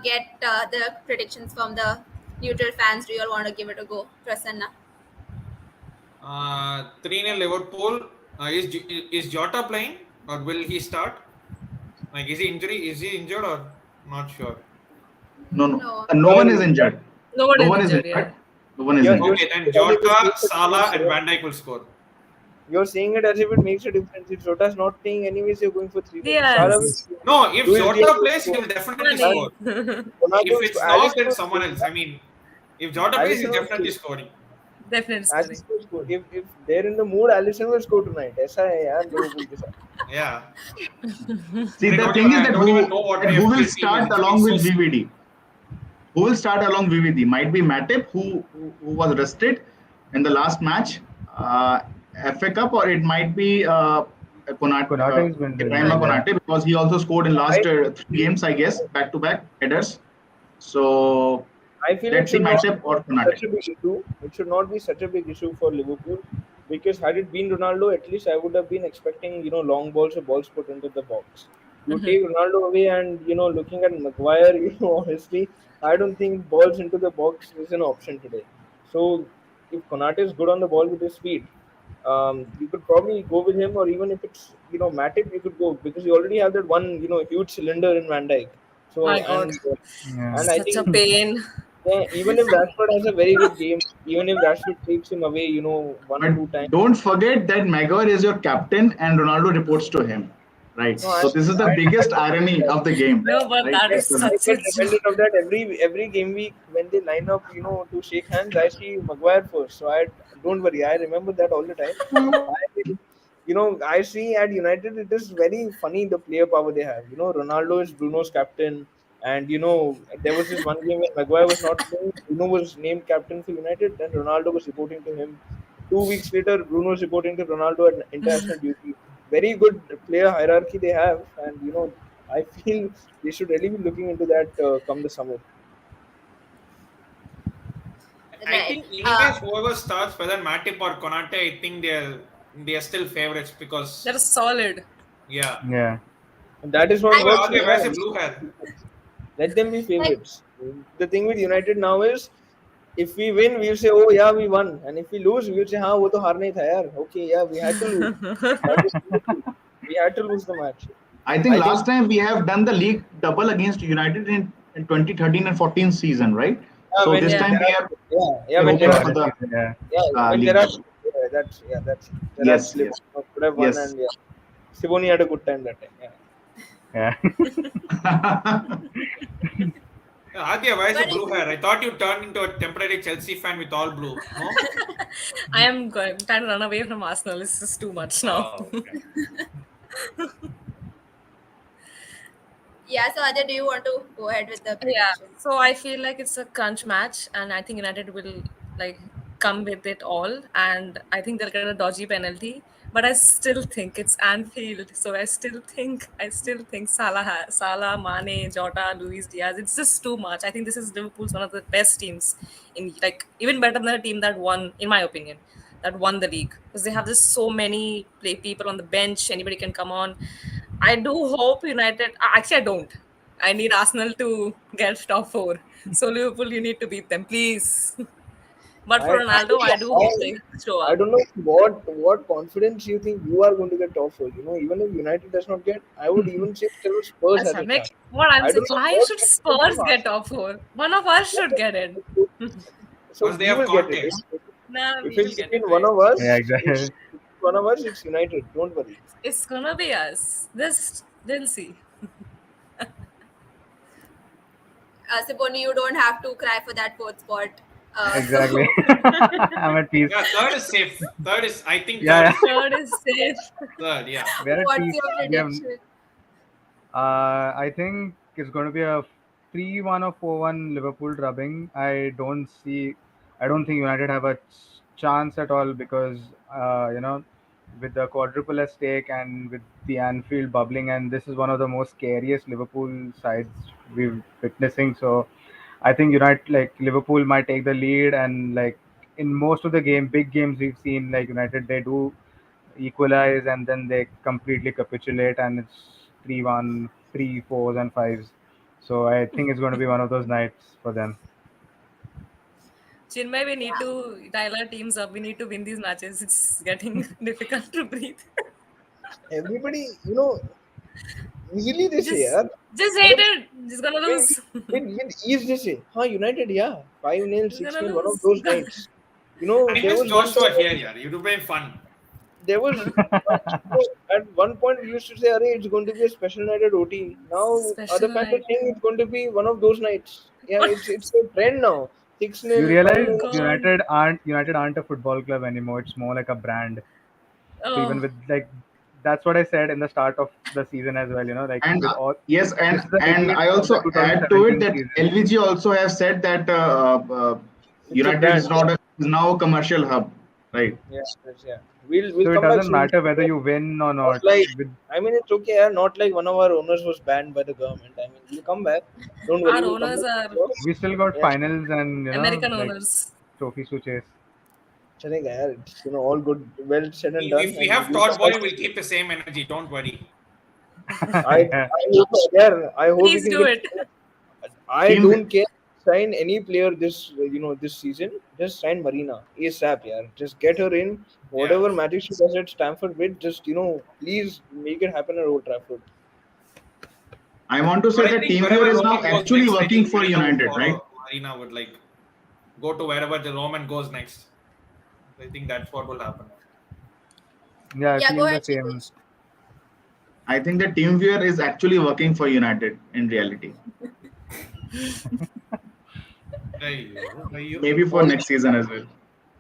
Speaker 1: get the predictions from the neutral fans. Do you all want to give it a go, Prasanna?
Speaker 6: 3-0 Liverpool. Is Jota playing or will he start? Like, is he injured or not sure?
Speaker 3: No, no.
Speaker 1: No.
Speaker 3: No one is injured.
Speaker 2: No one
Speaker 3: No
Speaker 2: is
Speaker 3: one is
Speaker 2: injured, yeah.
Speaker 3: injured. No one is
Speaker 4: Yeah,
Speaker 3: injured.
Speaker 6: Okay, then Jota, Salah, and Van Dijk will score.
Speaker 4: You're saying it as if it makes a difference. If Jota's not playing, anyways, you're going for 3-0.
Speaker 2: Yes.
Speaker 4: Salah will score.
Speaker 6: No, if
Speaker 4: Luis
Speaker 6: Jota
Speaker 4: Diaz will
Speaker 6: plays, he
Speaker 4: score.
Speaker 6: will definitely
Speaker 2: Money.
Speaker 6: score.
Speaker 4: Ronaldo
Speaker 6: If
Speaker 4: will
Speaker 6: it's
Speaker 4: score.
Speaker 6: not,
Speaker 4: Alisson
Speaker 6: then
Speaker 4: will
Speaker 6: someone
Speaker 4: score.
Speaker 6: else. I mean, if Jota plays, he's
Speaker 4: Alisson will
Speaker 6: definitely
Speaker 4: score.
Speaker 6: scoring.
Speaker 2: Definitely scoring.
Speaker 4: Alisson will score. If they're in the mood, Alisson will score tonight. ऐसा है यार Liverpool के साथ.
Speaker 6: Yeah.
Speaker 3: See,
Speaker 6: I
Speaker 3: the
Speaker 6: don't
Speaker 3: thing
Speaker 6: even-
Speaker 3: is
Speaker 6: I
Speaker 3: that
Speaker 6: don't even know what
Speaker 3: who will
Speaker 6: FPL team
Speaker 3: start
Speaker 6: is.
Speaker 3: along
Speaker 6: It's
Speaker 3: with
Speaker 6: so-
Speaker 3: VVD? Who will start along VVD? Might be Matip, who was rested, in the last match, FA Cup, or it might be
Speaker 5: Konate has been doing
Speaker 3: Ibrahima
Speaker 5: well. Yeah.
Speaker 3: Konate, because he also scored in last
Speaker 4: I
Speaker 3: 3 games, I guess, back to back headers. So
Speaker 4: I feel it
Speaker 3: let's see
Speaker 4: should not
Speaker 3: Matip or
Speaker 4: be
Speaker 3: Konate.
Speaker 4: such a big issue. It should not be such a big issue for Liverpool because had it been Ronaldo, at least I would have been expecting long balls or balls put into the box. You take Ronaldo away, and looking at Maguire, honestly, I don't think balls into the box is an option today. So if Konate is good on the ball with his feet, you could probably go with him, or even if it's Matip, you could go because you already have that one huge cylinder in Van Dijk. So
Speaker 2: My God,
Speaker 4: and
Speaker 5: Yeah.
Speaker 4: I
Speaker 2: such a
Speaker 4: think
Speaker 2: pain.
Speaker 4: yeah, even if Rashford has a very good game, even if Rashford takes him away, one or
Speaker 3: But
Speaker 4: two times.
Speaker 3: don't forget that Maguire is your captain and Ronaldo reports to him, right?
Speaker 4: No,
Speaker 3: So this is the
Speaker 4: I
Speaker 3: biggest
Speaker 4: get
Speaker 3: irony
Speaker 4: that.
Speaker 3: of the game,
Speaker 2: No, but
Speaker 3: right?
Speaker 2: that
Speaker 4: I
Speaker 2: is
Speaker 3: So,
Speaker 2: such
Speaker 4: get
Speaker 2: a joke.
Speaker 4: reminded of that every game week when they line up, to shake hands. I see Maguire first, so I don't worry. I remember that all the time. I, I see at United it is very funny the player power they have. Ronaldo is Bruno's captain, and there was this one game when Maguire was not playing. Bruno was named captain for United, then Ronaldo was reporting to him. 2 weeks later, Bruno was reporting to Ronaldo at international duty. Very good player hierarchy they have, and I feel they should really be looking into that come the summer.
Speaker 6: I
Speaker 1: Right.
Speaker 6: think anyways, whoever starts, whether Matip or Konate, I think they are still favorites because
Speaker 2: That is solid.
Speaker 6: yeah.
Speaker 5: Yeah.
Speaker 4: And that is what
Speaker 1: I
Speaker 6: Oh,
Speaker 4: works.
Speaker 6: Adya,
Speaker 1: think
Speaker 6: where's
Speaker 4: Yeah,
Speaker 6: the blue hair?
Speaker 4: let them be
Speaker 1: like
Speaker 4: favorites. The thing with United now is, if we win, we'll say, "Oh yeah, we won," and if we lose, we'll say, "हाँ वो तो हारना ही था यार." Okay, yeah, we had to lose. That was Liverpool. We had to lose the match.
Speaker 3: I think
Speaker 4: I think
Speaker 3: last time we have done the league double against United in 2013 and 14 season, right?
Speaker 4: yeah,
Speaker 3: So this
Speaker 4: when
Speaker 2: Yeah.
Speaker 3: time
Speaker 4: there are
Speaker 3: we are
Speaker 4: when
Speaker 3: hoping
Speaker 4: there are
Speaker 3: for
Speaker 5: This
Speaker 3: the
Speaker 5: season, yeah.
Speaker 4: when there
Speaker 3: league
Speaker 4: are
Speaker 3: double.
Speaker 4: that's Gerard
Speaker 3: Yes,
Speaker 4: Slip
Speaker 3: yes,
Speaker 4: could have won,
Speaker 3: yes.
Speaker 4: and yeah, Ciboni had a good time that time. Yeah.
Speaker 5: Yeah.
Speaker 6: Adya, where's the
Speaker 1: but
Speaker 6: blue hair? I thought you turned into a temporary Chelsea fan with all blue. No?
Speaker 2: I am trying to run away from Arsenal. It's just too much now.
Speaker 6: Oh, okay.
Speaker 1: yeah, so Adya, do you want to go ahead with the
Speaker 2: Yeah,
Speaker 1: prediction?
Speaker 2: so I feel like it's a crunch match, and I think United will like come with it all, and I think they'll get a dodgy penalty. But I still think it's Anfield, so I still think Salah, Mane, Jota, Luis Diaz. It's just too much. I think this is Liverpool's one of the best teams in like even better than a team that won, in my opinion, that won the league because they have just so many play people on the bench. Anybody can come on. I do hope United. Actually, I don't. I need Arsenal to get top four. So Liverpool, you need to beat them, please. But for
Speaker 4: I
Speaker 2: Ronaldo,
Speaker 4: don't
Speaker 2: I
Speaker 4: know
Speaker 2: do hope they
Speaker 4: how.
Speaker 2: show
Speaker 4: I
Speaker 2: up.
Speaker 4: don't know what confidence you think you are going to get top four. Even if United does not get, I would even say still Spurs
Speaker 2: That's
Speaker 4: has
Speaker 2: right.
Speaker 4: a chance.
Speaker 2: Like what I'm
Speaker 4: I
Speaker 2: saying.
Speaker 4: don't know
Speaker 2: Why
Speaker 4: what
Speaker 2: should
Speaker 4: confidence
Speaker 2: Spurs
Speaker 4: of
Speaker 2: get
Speaker 4: Arsenal.
Speaker 2: top four? One of us should get it.
Speaker 4: So
Speaker 6: Because they
Speaker 4: we
Speaker 6: have
Speaker 4: will get it.
Speaker 6: Conte.
Speaker 2: Nah,
Speaker 4: If
Speaker 2: we will
Speaker 4: it's
Speaker 2: get it
Speaker 4: between one
Speaker 2: right.
Speaker 4: of us,
Speaker 5: Yeah, exactly.
Speaker 4: it's one of us. It's United. Don't worry.
Speaker 2: It's gonna be us. This they'll see.
Speaker 1: Siboni, you don't have to cry for that fourth spot.
Speaker 5: Exactly.
Speaker 1: So
Speaker 5: I'm at peace.
Speaker 6: Yeah, third is safe. I think third
Speaker 5: Yeah,
Speaker 6: is
Speaker 5: yeah.
Speaker 2: Third is safe.
Speaker 6: third, yeah.
Speaker 5: We're at
Speaker 1: what's
Speaker 5: peace.
Speaker 1: your
Speaker 5: We have,
Speaker 1: prediction?
Speaker 5: I think it's going to be a 3-1 or 4-1 Liverpool drubbing. I don't think United have a chance at all because, with the quadruple at stake and with the Anfield bubbling, and this is one of the most scariest Liverpool sides we've witnessing. So I think Liverpool might take the lead, and like in most of the big games we've seen, like United, they do equalize and then they completely capitulate, and it's 3-1, 3-4s and 5s. So I think it's going to be one of those nights for them.
Speaker 2: Chinmay, we need to dial our teams up. We need to win these matches. It's getting difficult to breathe.
Speaker 4: Everybody, easily they say,
Speaker 2: just
Speaker 4: yeah.
Speaker 2: just hate it. Just gonna
Speaker 4: With,
Speaker 2: lose.
Speaker 4: with ease they say, huh, United, yeah, 5-0,
Speaker 2: Just gonna
Speaker 4: 6-0, one of
Speaker 2: lose.
Speaker 4: those nights.
Speaker 6: I
Speaker 4: There
Speaker 6: miss
Speaker 4: was one
Speaker 6: Joshua
Speaker 4: time.
Speaker 6: here, yeah. It would have been fun.
Speaker 4: There was at one point we used to say, "Arey, it's going to be a special night at OT." Now other
Speaker 2: Special
Speaker 4: fans are
Speaker 2: night.
Speaker 4: saying it's going to be one of those nights. Yeah,
Speaker 2: What?
Speaker 4: it's a trend now. Six
Speaker 5: You
Speaker 4: nil, five
Speaker 5: realize
Speaker 4: nil.
Speaker 2: God.
Speaker 5: United aren't a football club anymore. It's more like a brand. So even
Speaker 2: Oh,
Speaker 5: with like that's what I said in the start of the season as well. Like
Speaker 3: And
Speaker 5: with all
Speaker 3: yes,
Speaker 5: this is the
Speaker 3: and
Speaker 5: beginning
Speaker 3: I
Speaker 5: of the
Speaker 3: also add to it
Speaker 5: 2017
Speaker 3: that
Speaker 5: season.
Speaker 3: LVG also have said that
Speaker 4: It's a
Speaker 3: United is
Speaker 4: brand.
Speaker 3: not a is now a commercial hub, right?
Speaker 4: Yes, yes, yeah. We'll
Speaker 5: So it
Speaker 4: come back
Speaker 5: doesn't
Speaker 4: soon.
Speaker 5: matter whether you win or
Speaker 4: Not
Speaker 5: not.
Speaker 4: like,
Speaker 5: With
Speaker 4: I mean, it's okay. Yeah, not like one of our owners was banned by the government. I mean, we'll come back. Don't worry,
Speaker 2: Our
Speaker 4: we'll come
Speaker 2: owners
Speaker 4: back.
Speaker 2: are
Speaker 5: we still got
Speaker 4: Yeah,
Speaker 5: finals and
Speaker 2: American
Speaker 5: like
Speaker 2: owners.
Speaker 5: trophies to chase.
Speaker 4: चलेगा यार. It's all good, well said and done,
Speaker 6: If we
Speaker 4: and
Speaker 6: have
Speaker 4: we'll
Speaker 6: Todd
Speaker 4: come back.
Speaker 6: Bowley, we'll keep the same energy. Don't worry.
Speaker 5: Yeah.
Speaker 4: I hope, yeah, I hope we
Speaker 2: Please
Speaker 4: can
Speaker 2: do
Speaker 4: get.
Speaker 2: it.
Speaker 4: I
Speaker 3: Team
Speaker 4: don't care. Sign any player this season. Just sign Marina ASAP, yeah. Just get her in.
Speaker 6: Yeah.
Speaker 4: Whatever magic she does at Stamford Bridge, just please make it happen at Old Trafford.
Speaker 3: I want to
Speaker 6: But
Speaker 3: say
Speaker 6: I
Speaker 3: that
Speaker 6: think
Speaker 3: TeamViewer
Speaker 6: wherever
Speaker 3: is now
Speaker 6: Roman goes
Speaker 3: actually
Speaker 6: next, I
Speaker 3: working
Speaker 6: think
Speaker 3: for
Speaker 6: Marina would
Speaker 3: United, right?
Speaker 6: follow. Marina would like go to wherever the Roman goes next. I think that's what will happen.
Speaker 5: Yeah, I
Speaker 1: Yeah, go
Speaker 5: feel the
Speaker 1: ahead,
Speaker 5: same.
Speaker 1: Kshitij.
Speaker 3: I think that TeamViewer is actually working for United in reality.
Speaker 6: Ayyo, ayyo.
Speaker 3: Maybe for
Speaker 4: All
Speaker 3: next season as well.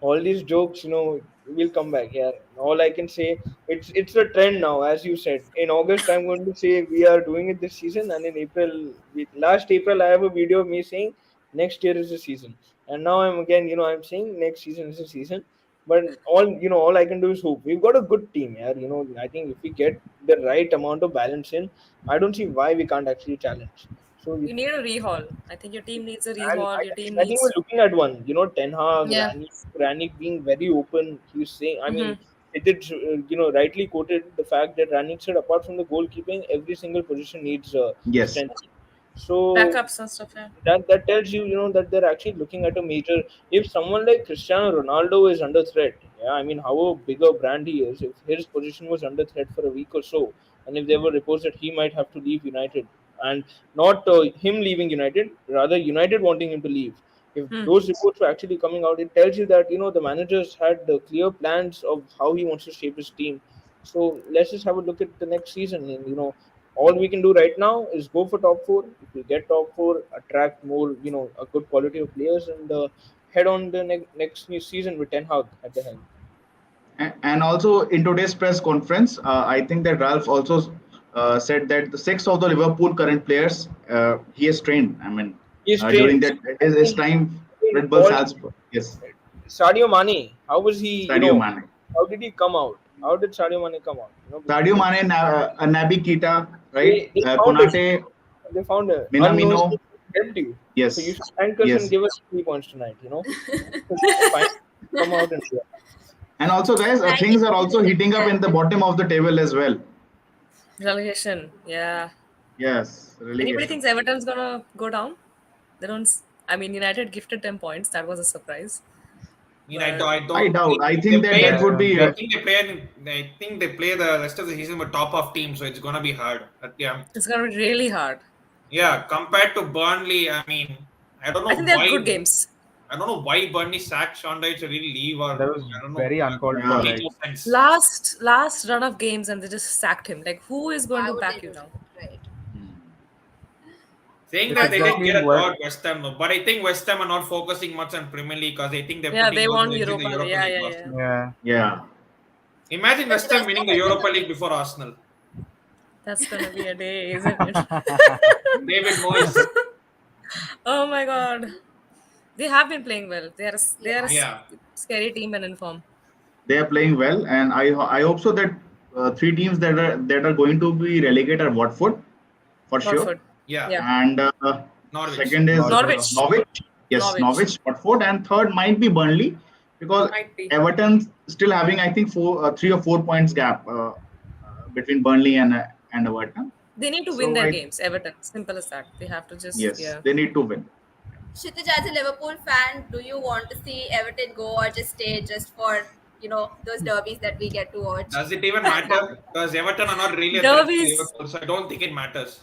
Speaker 4: all these jokes, will come back. Yeah, all I can say, it's a trend now, as you said. In August, I'm going to say we are doing it this season, and in April, last April, I have a video of me saying next year is the season, and now I'm again, I'm saying next season is the season. But all I can do is hope. We've got a good team, yeah. I think if we get the right amount of balance in, I don't see why we can't actually challenge. So
Speaker 2: You need a rehaul. I think your team needs a
Speaker 4: and
Speaker 2: rehaul. Your team
Speaker 4: I think we're
Speaker 2: needs.
Speaker 4: looking at one. Ten Hag,
Speaker 2: Yeah.
Speaker 4: Ranić being very open. He's saying, I mean,
Speaker 2: Hmm.
Speaker 4: it did, rightly quoted the fact that Ranić said, apart from the goalkeeping, every single position needs
Speaker 3: Yes.
Speaker 4: strength. So
Speaker 2: Backups and stuff. Yeah.
Speaker 4: that tells you, that they're actually looking at a major. If someone like Cristiano Ronaldo is under threat, yeah, I mean, however big a brand he is, if his position was under threat for a week or so, and if there were reports that he might have to leave United, and not him leaving United, rather United wanting him to leave. If
Speaker 2: Hmm.
Speaker 4: those reports were actually coming out, it tells you that the managers had clear plans of how he wants to shape his team. So let's just have a look at the next season, and all we can do right now is go for top four. If we get top four, attract more, a good quality of players, and head on the next new season with Ten Hag at the helm.
Speaker 3: And also in today's press conference, I think that Ralph also said that the six of the Liverpool current players he has trained. I mean,
Speaker 4: He's
Speaker 3: during
Speaker 4: trained.
Speaker 3: that his time Red Bull
Speaker 4: All
Speaker 3: Salzburg. Yes,
Speaker 4: Sadio Mane. How was he?
Speaker 3: Sadio Mane.
Speaker 4: How did he come out? How did Sadio Mane come out?
Speaker 3: Sadio Mane, Naby Keita, right?
Speaker 4: They found it.
Speaker 3: Konate,
Speaker 4: They found it.
Speaker 3: Minamino.
Speaker 4: Unknown helped you. So you
Speaker 3: Yes,
Speaker 4: should thank us and
Speaker 3: yes.
Speaker 4: give us 3 points tonight. So finally come out and share.
Speaker 3: And also, guys,
Speaker 1: Thank
Speaker 3: things are
Speaker 1: you.
Speaker 3: also heating up in the bottom of the table as well.
Speaker 2: Relegation. Yeah.
Speaker 3: Yes,
Speaker 2: Anybody
Speaker 3: relegation.
Speaker 2: thinks Everton's gonna go down? They don't. I mean, United gifted 10 points. That was a surprise.
Speaker 6: I mean,
Speaker 2: But
Speaker 6: I
Speaker 3: I
Speaker 6: don't
Speaker 3: doubt.
Speaker 6: think
Speaker 3: I
Speaker 6: they
Speaker 3: think that
Speaker 6: play.
Speaker 3: that would
Speaker 5: Yeah,
Speaker 3: be.
Speaker 6: I think they play. I think they play the rest of the season with top of team, so it's gonna be hard. But yeah,
Speaker 2: it's gonna be really hard.
Speaker 6: yeah. Compared to Burnley, I mean, I don't
Speaker 2: I
Speaker 6: know
Speaker 2: think they have
Speaker 6: why.
Speaker 2: good games.
Speaker 6: I don't know why Burnley sacked Sean Dyche to really leave, or
Speaker 5: that was
Speaker 6: I don't know.
Speaker 5: very uncalled
Speaker 6: It
Speaker 5: for.
Speaker 3: Yeah.
Speaker 6: makes
Speaker 5: Like,
Speaker 6: no sense.
Speaker 2: Last run of games, and they just sacked him. Like, who is going
Speaker 1: Why
Speaker 2: to
Speaker 1: would they
Speaker 2: back
Speaker 1: do
Speaker 2: you now?
Speaker 1: that? Right.
Speaker 6: Saying
Speaker 5: it's
Speaker 6: that
Speaker 1: Because
Speaker 6: they didn't
Speaker 5: exactly
Speaker 6: get a
Speaker 5: what.
Speaker 6: draw at West Ham, though, but I think West Ham are not focusing much on Premier League because I think they're
Speaker 2: Yeah,
Speaker 6: putting
Speaker 2: they
Speaker 6: all
Speaker 2: won
Speaker 6: their eggs in the
Speaker 2: Europa.
Speaker 6: Europa
Speaker 2: Yeah,
Speaker 6: League
Speaker 2: yeah,
Speaker 6: basket.
Speaker 2: yeah.
Speaker 5: Yeah,
Speaker 3: Yeah.
Speaker 6: Imagine
Speaker 1: But
Speaker 6: West Ham
Speaker 1: West
Speaker 6: winning
Speaker 1: Ham
Speaker 6: the
Speaker 1: is in
Speaker 6: Europa
Speaker 1: the
Speaker 6: League before Arsenal.
Speaker 2: That's gonna be a day, isn't it?
Speaker 6: David Moyes.
Speaker 2: Oh my god. They have been playing well. They are a
Speaker 1: Yeah.
Speaker 6: Yeah.
Speaker 2: scary team and in form.
Speaker 3: They are playing well, and I hope so that three teams that are going to be relegated are Watford for sure,
Speaker 2: Watford.
Speaker 6: Yeah.
Speaker 2: Yeah.
Speaker 3: and
Speaker 6: Norwich.
Speaker 3: second is
Speaker 5: Norwich.
Speaker 2: Norwich.
Speaker 3: Norwich. Yes,
Speaker 2: Norwich.
Speaker 3: Norwich, Watford, and third might be Burnley because
Speaker 2: Might be.
Speaker 3: Everton still having I think 3 or 4 points gap between Burnley and Everton.
Speaker 2: They need to win
Speaker 3: So
Speaker 2: their
Speaker 3: I
Speaker 2: games. Everton. Simple as that. They have to just
Speaker 3: yes,
Speaker 2: yeah.
Speaker 3: they need to win.
Speaker 1: Kshitij, as a Liverpool fan, do you want to see Everton go or just stay just for those derbies that we get to watch?
Speaker 6: Does it even matter? Because Everton are not really a threat to
Speaker 2: Derbies.
Speaker 6: Liverpool, so I don't think it matters.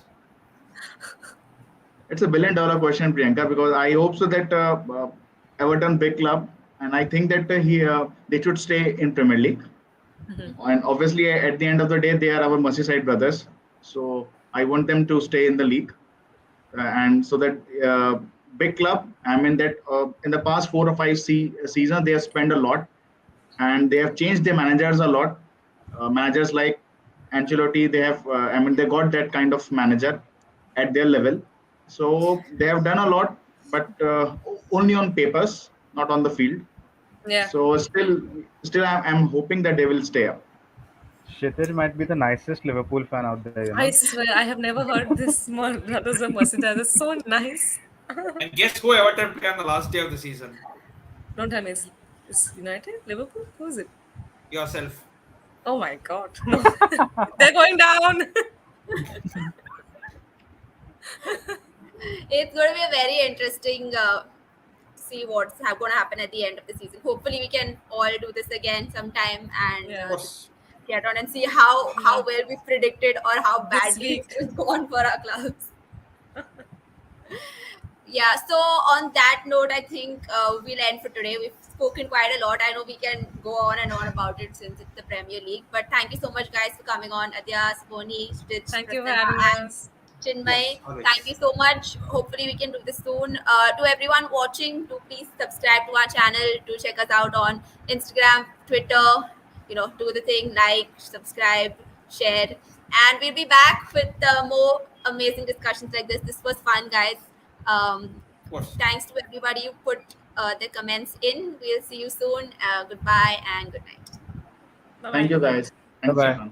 Speaker 3: It's a $1 billion question, Priyanka, because I hope so that Everton big club, and I think that they should stay in Premier League. And obviously, at the end of the day, they are our Merseyside brothers. So I want them to stay in the league, and so that big club. I mean that in the past 4 or 5 seasons, they have spent a lot, and they have changed their managers a lot. Managers like Ancelotti, they have. I mean, they got that kind of manager at their level. So they have done a lot, but only on papers, not on the field.
Speaker 2: Yeah.
Speaker 3: So still, I'm hoping that they will stay up.
Speaker 5: Kshitij might be the nicest Liverpool fan out there, you know.
Speaker 2: I swear, I have never heard this small brothers of Mercedes. It's so nice.
Speaker 6: And guess who Everton play on the last day of the season?
Speaker 2: Don't tell me it's United? Liverpool? Who is it?
Speaker 6: Yourself.
Speaker 2: Oh my god. No. They're going down.
Speaker 1: It's going to be a very interesting see what's going to happen at the end of the season. Hopefully, we can all do this again sometime and
Speaker 2: Yeah.
Speaker 6: Of course.
Speaker 1: get on and see how well we predicted or how
Speaker 2: This
Speaker 1: badly
Speaker 2: week.
Speaker 1: it's gone for our clubs. Yeah, so on that note, I think we'll end for today. We've spoken quite a lot. I know we can go on and on about it since it's the Premier League, but thank you so much, guys, for coming on. Adya, Ciboni, Kshitij,
Speaker 2: Thank you for
Speaker 1: Prasanna,
Speaker 2: having
Speaker 1: and
Speaker 2: us.
Speaker 1: Chinmay.
Speaker 6: Always.
Speaker 1: Thank you so much. Hopefully, we can do this soon. To everyone watching, do please subscribe to our channel. Do check us out on Instagram, Twitter. Do the thing, like, subscribe, share, and we'll be back with more amazing discussions like this. This was fun, guys.
Speaker 6: Of course.
Speaker 1: Thanks to everybody who put the comments in. We'll see you soon. Goodbye and good night.
Speaker 2: Bye
Speaker 3: Thank
Speaker 2: bye.
Speaker 3: you, guys. Thanks,
Speaker 5: Bye-bye.
Speaker 3: Susan.